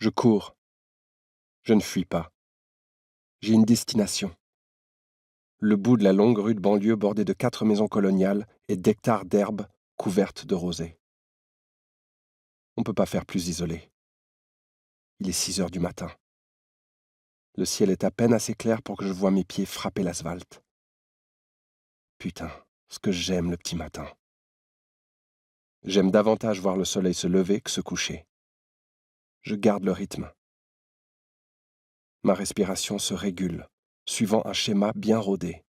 Je cours. Je ne fuis pas. J'ai une destination. Le bout de la longue rue de banlieue bordée de 4 maisons coloniales et d'hectares d'herbes couvertes de rosée. On ne peut pas faire plus isolé. Il est 6 heures du matin. Le ciel est à peine assez clair pour que je voie mes pieds frapper l'asphalte. Putain, ce que j'aime le petit matin. J'aime davantage voir le soleil se lever que se coucher. Je garde le rythme. Ma respiration se régule, suivant un schéma bien rodé.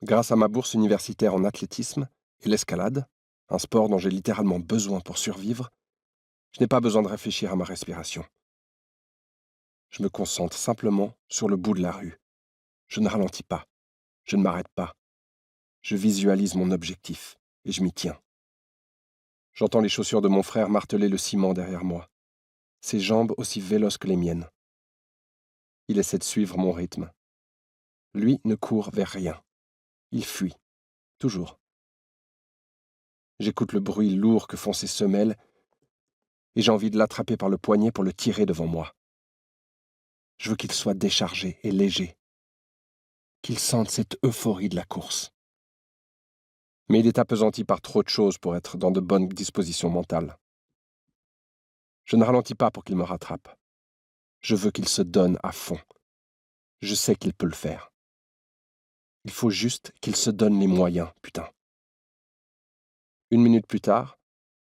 Grâce à ma bourse universitaire en athlétisme et l'escalade, un sport dont j'ai littéralement besoin pour survivre, je n'ai pas besoin de réfléchir à ma respiration. Je me concentre simplement sur le bout de la rue. Je ne ralentis pas. Je ne m'arrête pas. Je visualise mon objectif et je m'y tiens. J'entends les chaussures de mon frère marteler le ciment derrière moi, ses jambes aussi véloces que les miennes. Il essaie de suivre mon rythme. Lui ne court vers rien. Il fuit, toujours. J'écoute le bruit lourd que font ses semelles et j'ai envie de l'attraper par le poignet pour le tirer devant moi. Je veux qu'il soit déchargé et léger, qu'il sente cette euphorie de la course. Mais il est appesanti par trop de choses pour être dans de bonnes dispositions mentales. Je ne ralentis pas pour qu'il me rattrape. Je veux qu'il se donne à fond. Je sais qu'il peut le faire. Il faut juste qu'il se donne les moyens, putain. 1 minute plus tard,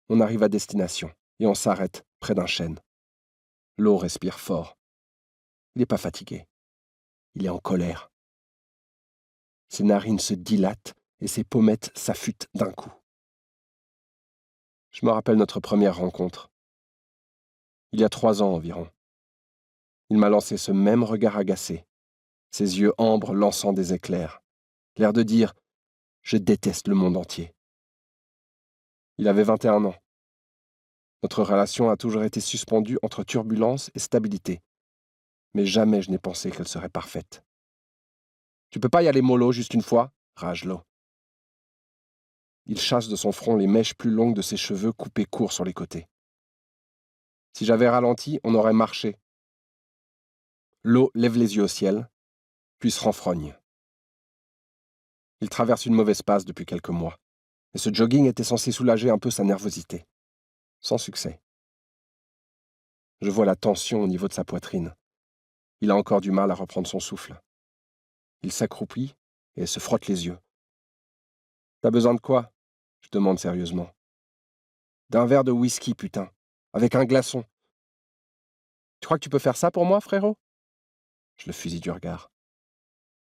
on arrive à destination et on s'arrête près d'un chêne. L'eau respire fort. Il n'est pas fatigué. Il est en colère. Ses narines se dilatent et ses pommettes s'affûtent d'un coup. Je me rappelle notre première rencontre. Il y a 3 ans environ. Il m'a lancé ce même regard agacé, ses yeux ambres lançant des éclairs, l'air de dire « Je déteste le monde entier ». Il avait 21 ans. Notre relation a toujours été suspendue entre turbulence et stabilité, mais jamais je n'ai pensé qu'elle serait parfaite. « Tu peux pas y aller mollo juste une fois ?» rage Lo. Il chasse de son front les mèches plus longues de ses cheveux coupés courts sur les côtés. Si j'avais ralenti, on aurait marché. Lo lève les yeux au ciel, puis se renfrogne. Il traverse une mauvaise passe depuis quelques mois, et ce jogging était censé soulager un peu sa nervosité. Sans succès. Je vois la tension au niveau de sa poitrine. Il a encore du mal à reprendre son souffle. Il s'accroupit et se frotte les yeux. « T'as besoin de quoi ?» je demande sérieusement. « D'un verre de whisky, putain, avec un glaçon. Tu crois que tu peux faire ça pour moi, frérot ?» Je le fusille du regard.